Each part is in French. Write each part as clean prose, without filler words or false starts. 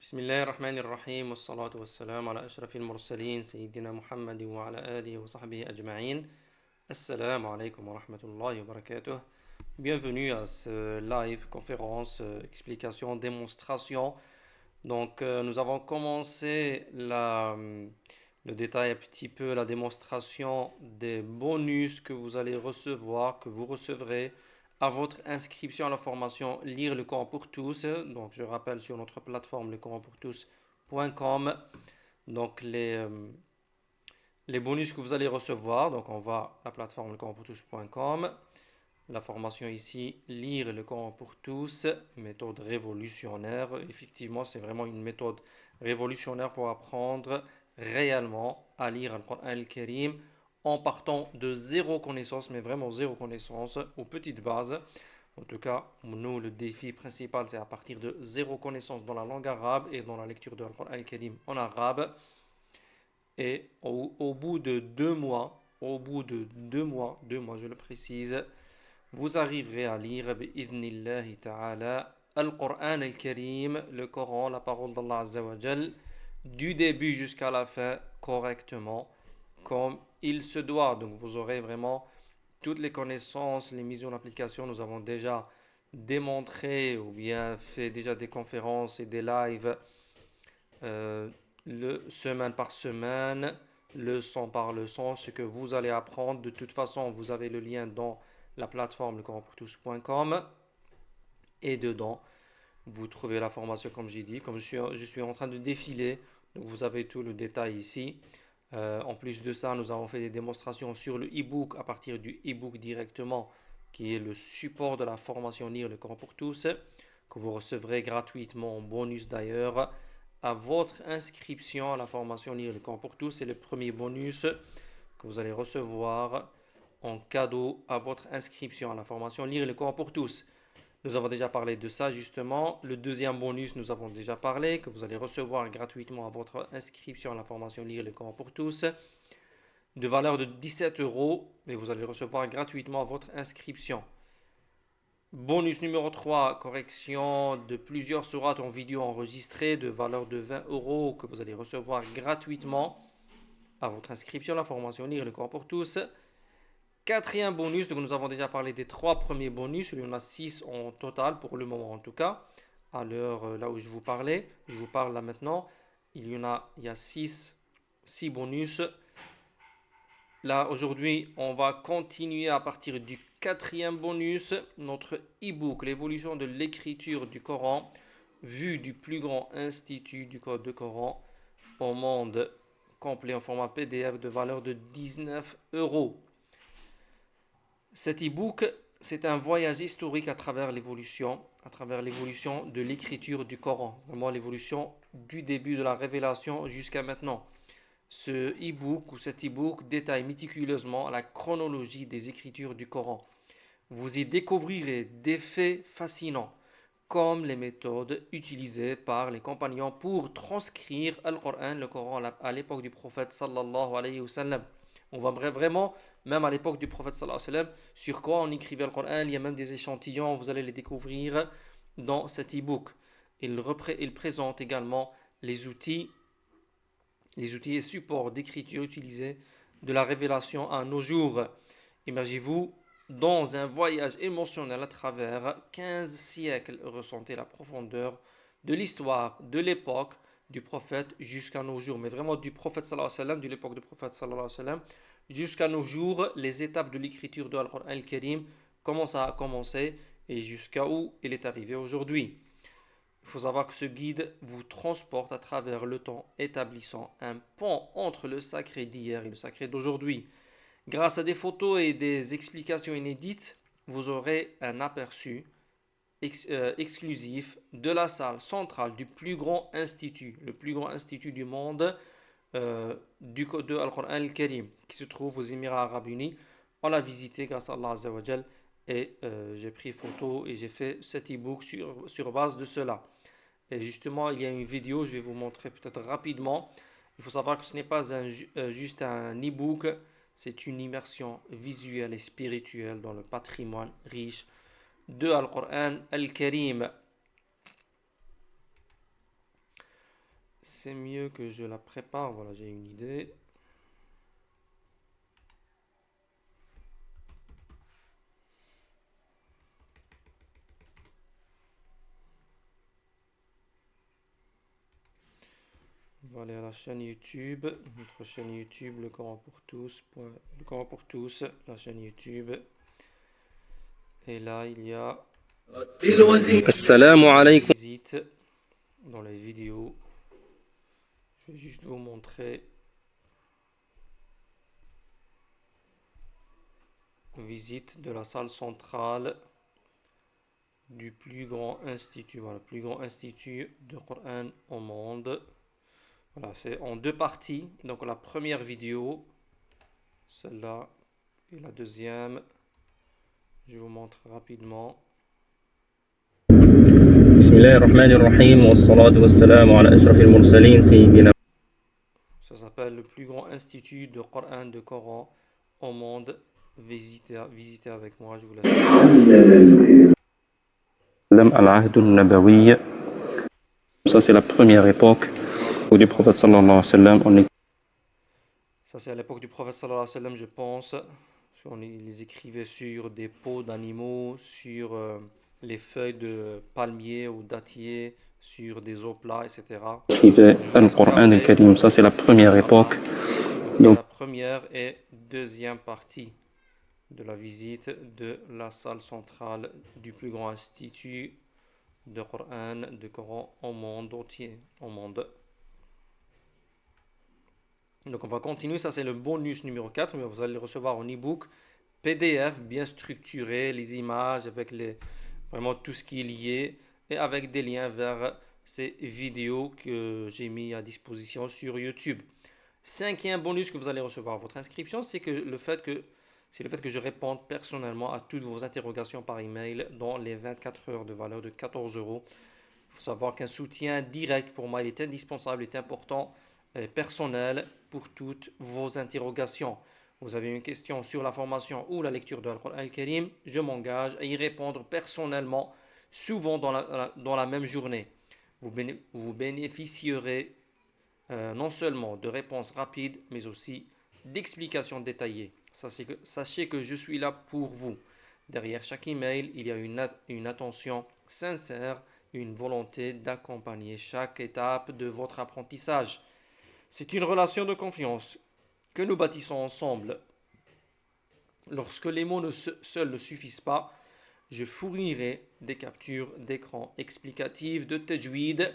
بسم الله الرحمن الرحيم والصلاة والسلام على أشرف المرسلين سيدنا محمد وعلى آله وصحبه أجمعين. Assalamu alaikum wa rahmatullahi wa barakatuh. Bienvenue à ce live conférence, explication, démonstration. Donc, nous avons commencé le détail un petit peu, la démonstration des bonus que vous allez recevoir, que vous recevrez à votre inscription à la formation Lire le Coran pour tous. Donc, je rappelle sur notre plateforme lecoranpourtous.com. Donc, les bonus que vous allez recevoir. Donc, on va à la plateforme lecoranpourtous.com. La formation ici, Lire le Coran pour tous, méthode révolutionnaire. Effectivement, c'est vraiment une méthode révolutionnaire pour apprendre réellement à lire le Coran al-Karim en partant de zéro connaissance, mais vraiment zéro connaissance, aux petites bases. En tout cas, nous, le défi principal, c'est à partir de zéro connaissance dans la langue arabe et dans la lecture de Al-Qur'an al-Karim en arabe. Et au bout de 2 mois, je le précise, vous arriverez à lire bi'idhnillahi ta'ala Al-Qur'an al-Karim, le Coran, la parole d'Allah Azza wa Jal, du début jusqu'à la fin correctement, comme il se doit. Donc vous aurez vraiment toutes les connaissances, les mises en application. Nous avons déjà démontré ou bien fait déjà des conférences et des lives semaine par semaine, leçon par leçon, ce que vous allez apprendre. De toute façon, vous avez le lien dans la plateforme lecoranpourtous.com et dedans, vous trouvez la formation comme j'ai dit, comme je suis en train de défiler. Donc vous avez tout le détail ici. En plus de ça, nous avons fait des démonstrations sur le e-book à partir du e-book directement, qui est le support de la formation Lire le Coran pour tous, que vous recevrez gratuitement en bonus d'ailleurs à votre inscription à la formation Lire le Coran pour tous. C'est le premier bonus que vous allez recevoir en cadeau à votre inscription à la formation Lire le Coran pour tous. Nous avons déjà parlé de ça justement. Le deuxième bonus, nous avons déjà parlé, que vous allez recevoir gratuitement à votre inscription à la formation Lire le Coran pour tous, de valeur de 17 euros, mais vous allez recevoir gratuitement à votre inscription. Bonus numéro 3, correction de plusieurs sourates en vidéo enregistrée de valeur de 20 euros que vous allez recevoir gratuitement à votre inscription à la formation Lire le Coran pour tous. Quatrième bonus, donc nous avons déjà parlé des 3 premiers bonus, il y en a 6 en total pour le moment en tout cas, à l'heure là où je vous parle là maintenant, il y a 6 bonus. Là aujourd'hui on va continuer à partir du quatrième bonus, notre e-book, l'évolution de l'écriture du Coran, vue du plus grand institut du code de Coran au monde, complet en format PDF de valeur de 19 euros. Cet e-book, c'est un voyage historique à travers l'évolution de l'écriture du Coran, vraiment l'évolution du début de la révélation jusqu'à maintenant. Ce e-book ou cet e-book détaille méticuleusement la chronologie des écritures du Coran. Vous y découvrirez des faits fascinants, comme les méthodes utilisées par les compagnons pour transcrire le Coran à l'époque du prophète sallallahu alayhi wa sallam. On va vraiment, même à l'époque du prophète sallallahu alayhi wa sallam, sur quoi on écrivait le Coran. Il y a même des échantillons, vous allez les découvrir dans cet e-book. Il présente également les outils et supports d'écriture utilisés de la révélation à nos jours. Imaginez-vous dans un voyage émotionnel à travers 15 siècles, ressentez la profondeur de l'histoire, de l'époque du prophète jusqu'à nos jours. Mais vraiment du prophète sallallahu alayhi wa sallam, de l'époque du prophète sallallahu alayhi wa sallam, jusqu'à nos jours, les étapes de l'écriture de Al-Qur'an al-Karim, comment ça a commencé et jusqu'à où il est arrivé aujourd'hui. Il faut savoir que ce guide vous transporte à travers le temps, établissant un pont entre le sacré d'hier et le sacré d'aujourd'hui. Grâce à des photos et des explications inédites, vous aurez un aperçu exclusif de la salle centrale du plus grand institut, le plus grand institut du monde du code de Al-Qur'an al-Karim, qui se trouve aux Émirats Arabes Unis. On l'a visité grâce à Allah Azza wa Jal et j'ai pris photo et j'ai fait cet e-book sur base de cela. Et justement, il y a une vidéo, je vais vous montrer peut-être rapidement. Il faut savoir que ce n'est pas juste un e-book, c'est une immersion visuelle et spirituelle dans le patrimoine riche de Al-Qur'an al-Karim. c'est mieux que je la prépare. Voilà, j'ai une idée. On va aller à la chaîne YouTube, notre chaîne YouTube, le Coran pour tous, le Coran pour tous, la chaîne YouTube. Et là, il y a Assalamu alaikum. visite dans les vidéos. Je vais juste vous montrer. Visite de la salle centrale du plus grand institut. Voilà, le plus grand institut de Coran au monde. Voilà, c'est en deux parties. Donc la première vidéo, celle-là, et la deuxième, je vous montre rapidement. Bismillahirrahmanirrahim. Wassalatu wassalamu ala ashrafil mursalin sayyidina. Ça s'appelle le plus grand institut de Coran de Coran au monde. Visitez avec moi, je vous laisse. Al-Ahdul Nabawi. Ça, c'est la première époque du prophète sallallahu alayhi wa sallam. Ça, c'est à l'époque du prophète sallallahu alayhi wa sallam, je pense. Ils écrivaient sur des peaux d'animaux, sur les feuilles de palmier ou dattier, sur des os plats, etc. Écrivait Al-Qur'an al-Karim. Ça, c'est la première époque. Donc, la première et deuxième partie de la visite de la salle centrale du plus grand institut de Coran au monde entier. Au monde. Donc on va continuer, ça c'est le bonus numéro 4, mais vous allez le recevoir en e-book PDF bien structuré, les images avec vraiment tout ce qui est lié et avec des liens vers ces vidéos que j'ai mis à disposition sur YouTube. Cinquième bonus que vous allez recevoir à votre inscription, c'est le fait que je réponde personnellement à toutes vos interrogations par email dans les 24 heures de valeur de 14 euros. Il faut savoir qu'un soutien direct pour moi il est indispensable, est important, personnel pour toutes vos interrogations. Vous avez une question sur la formation ou la lecture de Al-Qur'an al-Karim, je m'engage à y répondre personnellement, souvent dans la même journée. Vous bénéficierez non seulement de réponses rapides, mais aussi d'explications détaillées. Sachez que je suis là pour vous. Derrière chaque email, il y a une attention sincère, une volonté d'accompagner chaque étape de votre apprentissage. C'est une relation de confiance que nous bâtissons ensemble. Lorsque les mots seuls ne suffisent pas, je fournirai des captures d'écran explicatives de tajwid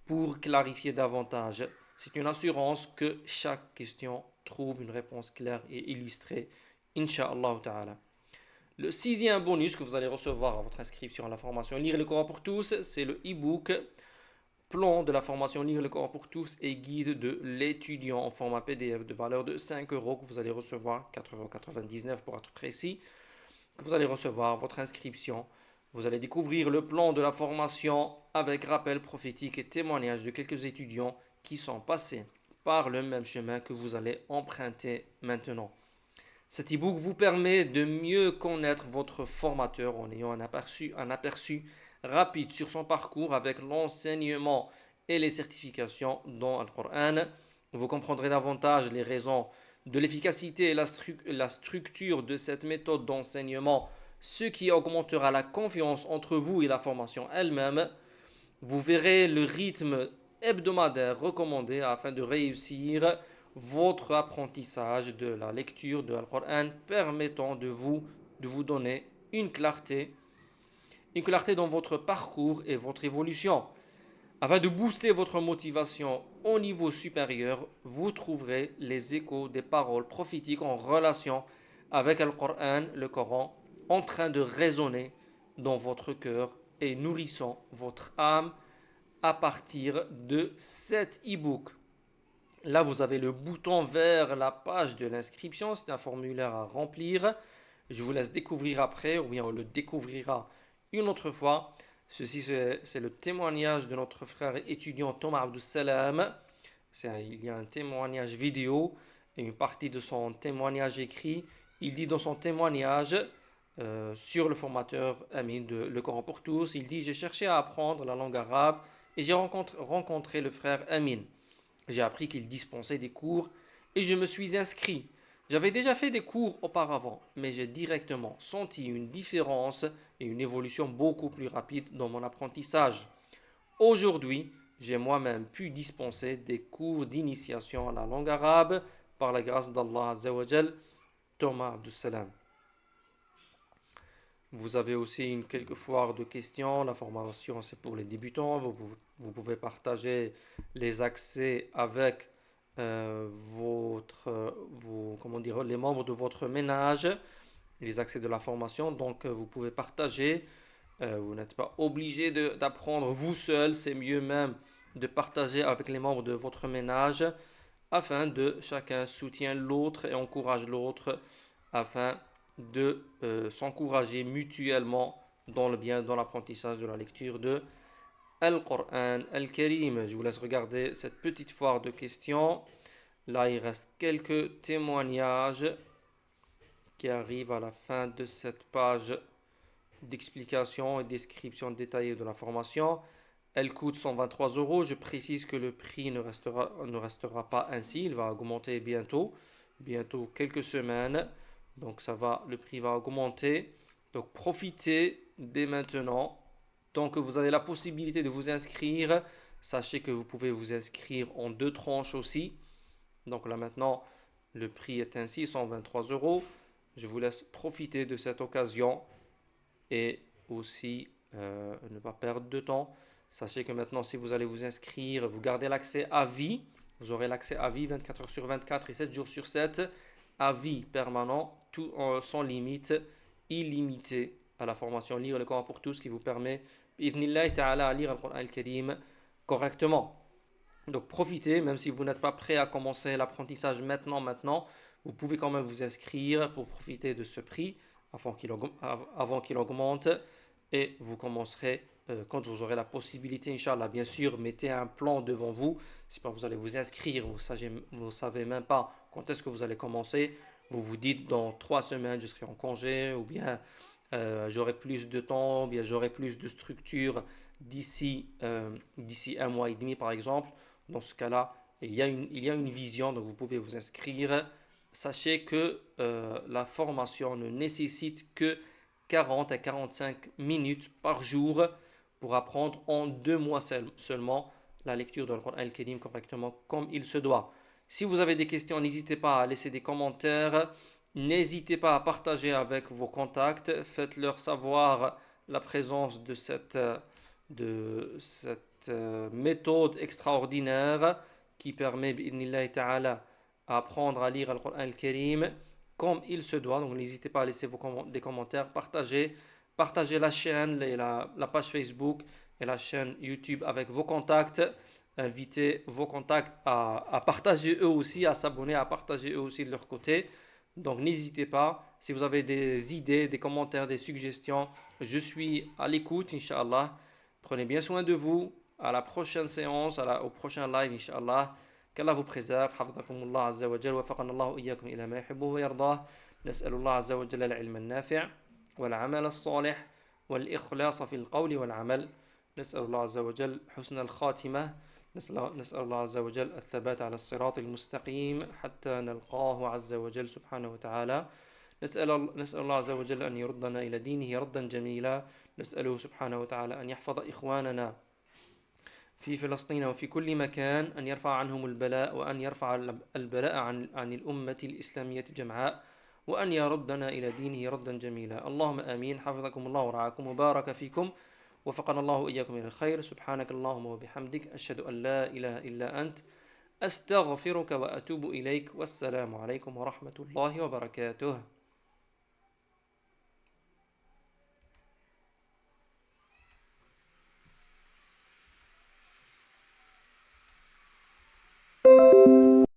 pour clarifier davantage. C'est une assurance que chaque question trouve une réponse claire et illustrée, Inch'Allah ta'ala. Le sixième bonus que vous allez recevoir à votre inscription à la formation Lire le Coran pour tous, c'est le e-book Plan de la formation Lire le Coran pour tous et guide de l'étudiant en format PDF de valeur de 5 euros que vous allez recevoir, 4,99 € pour être précis, que vous allez recevoir à votre inscription. Vous allez découvrir le plan de la formation avec rappel prophétique et témoignages de quelques étudiants qui sont passés par le même chemin que vous allez emprunter maintenant. Cet e-book vous permet de mieux connaître votre formateur en ayant un aperçu rapide sur son parcours avec l'enseignement et les certifications dans le Coran. Vous comprendrez davantage les raisons de l'efficacité et la structure de cette méthode d'enseignement, ce qui augmentera la confiance entre vous et la formation elle-même. Vous verrez le rythme hebdomadaire recommandé afin de réussir votre apprentissage de la lecture de Al-Qur'an, permettant de vous donner une clarté dans votre parcours et votre évolution. Afin de booster votre motivation au niveau supérieur, vous trouverez les échos des paroles prophétiques en relation avec Al-Qur'an, le Coran, en train de résonner dans votre cœur et nourrissant votre âme à partir de cet e-book. Là, vous avez le bouton vers la page de l'inscription. C'est un formulaire à remplir. Je vous laisse découvrir après, ou bien on le découvrira une autre fois. Ceci, c'est le témoignage de notre frère étudiant Thomas Abdou Salam. Il y a un témoignage vidéo et une partie de son témoignage écrit. Il dit dans son témoignage sur le formateur Amin de Le Coran pour tous, il dit « J'ai cherché à apprendre la langue arabe et j'ai rencontré le frère Amin. j'ai appris qu'il dispensait des cours et je me suis inscrit. J'avais déjà fait des cours auparavant, mais j'ai directement senti une différence et une évolution beaucoup plus rapide dans mon apprentissage. Aujourd'hui, j'ai moi-même pu dispenser des cours d'initiation à la langue arabe par la grâce d'Allah Azzawajal. Thomas Abdussalam. Vous avez aussi quelques foires de questions. La formation, c'est pour les débutants. Vous pouvez partager les accès avec comment dire, les membres de votre ménage, les accès de la formation. Donc, vous pouvez partager. Vous n'êtes pas obligé d'apprendre vous seul. C'est mieux même de partager avec les membres de votre ménage afin de chacun soutient l'autre et encourage l'autre afin de s'encourager mutuellement dans le bien, dans l'apprentissage de la lecture de Al-Qur'an Al-Karim. Je vous laisse regarder cette petite foire de questions. Là, il reste quelques témoignages qui arrivent à la fin de cette page d'explication et description détaillée de la formation. Elle coûte 123 euros. Je précise que le prix ne restera pas ainsi. Il va augmenter bientôt quelques semaines. Donc le prix va augmenter. Donc profitez dès maintenant. Tant que vous avez la possibilité de vous inscrire, sachez que vous pouvez vous inscrire en 2 tranches aussi. Donc là maintenant, le prix est ainsi, 123 euros. Je vous laisse profiter de cette occasion et aussi ne pas perdre de temps. Sachez que maintenant, si vous allez vous inscrire, vous gardez l'accès à vie. Vous aurez l'accès à vie 24 heures sur 24 et 7 jours sur 7, à vie permanent, tout sans limite, illimité à la formation Lire le Coran pour tous qui vous permet, bi'idhnillahi ta'ala, à lire le Coran al-Karim correctement. Donc profitez, même si vous n'êtes pas prêt à commencer l'apprentissage maintenant, vous pouvez quand même vous inscrire pour profiter de ce prix avant qu'il augmente et vous commencerez quand vous aurez la possibilité, Inch'Allah. Bien sûr, mettez un plan devant vous. Si vous allez vous inscrire, vous ne savez même pas quand est-ce que vous allez commencer. Vous vous dites dans 3 semaines, je serai en congé, ou bien j'aurai plus de temps, ou bien j'aurai plus de structure d'ici 1 mois et demi, par exemple. Dans ce cas-là, il y a une vision, donc vous pouvez vous inscrire. Sachez que la formation ne nécessite que 40 à 45 minutes par jour pour apprendre en 2 mois seulement la lecture de l'Alcoran Al-Karim correctement comme il se doit. Si vous avez des questions, n'hésitez pas à laisser des commentaires. N'hésitez pas à partager avec vos contacts. Faites-leur savoir la présence de cette méthode extraordinaire qui permet, bi'idhnillahi ta'ala, à apprendre à lire Al-Qur'an Al-Karim comme il se doit. Donc n'hésitez pas à laisser des commentaires, partagez la chaîne, la page Facebook et la chaîne YouTube avec vos contacts. Invitez vos contacts à partager eux aussi, à s'abonner, à partager eux aussi de leur côté. Donc n'hésitez pas, si vous avez des idées, des commentaires, des suggestions, je suis à l'écoute, Inch'Allah. Prenez bien soin de vous. À la prochaine séance, au prochain live, Inch'Allah. qu'Allah vous préserve. حفظكم الله عز وجل وفقنا الله إياكم إلى ما يحبه ويرضاه. نسأل الله عز وجل العلم النافع والعمل الصالح والإخلاص في القول والعمل. نسأل الله عز وجل حسن الخاتمة. نسأل الله عز وجل الثبات على الصراط المستقيم حتى نلقاه عز وجل سبحانه وتعالى. نسأل الله عز وجل أن يردنا إلى دينه ردا جميلا. نسأله سبحانه وتعالى أن يحفظ إخواننا في فلسطين وفي كل مكان، أن يرفع عنهم البلاء وأن يرفع البلاء عن الأمة الإسلامية جمعاء، وأن يردنا إلى دينه ردا جميلا. اللهم آمين. حفظكم الله ورعاكم وبارك فيكم وفقنا الله إياكم إلى الخير. سبحانك اللهم وبحمدك أشهد أن لا إله إلا أنت أستغفرك وأتوب إليك. والسلام عليكم ورحمة الله وبركاته.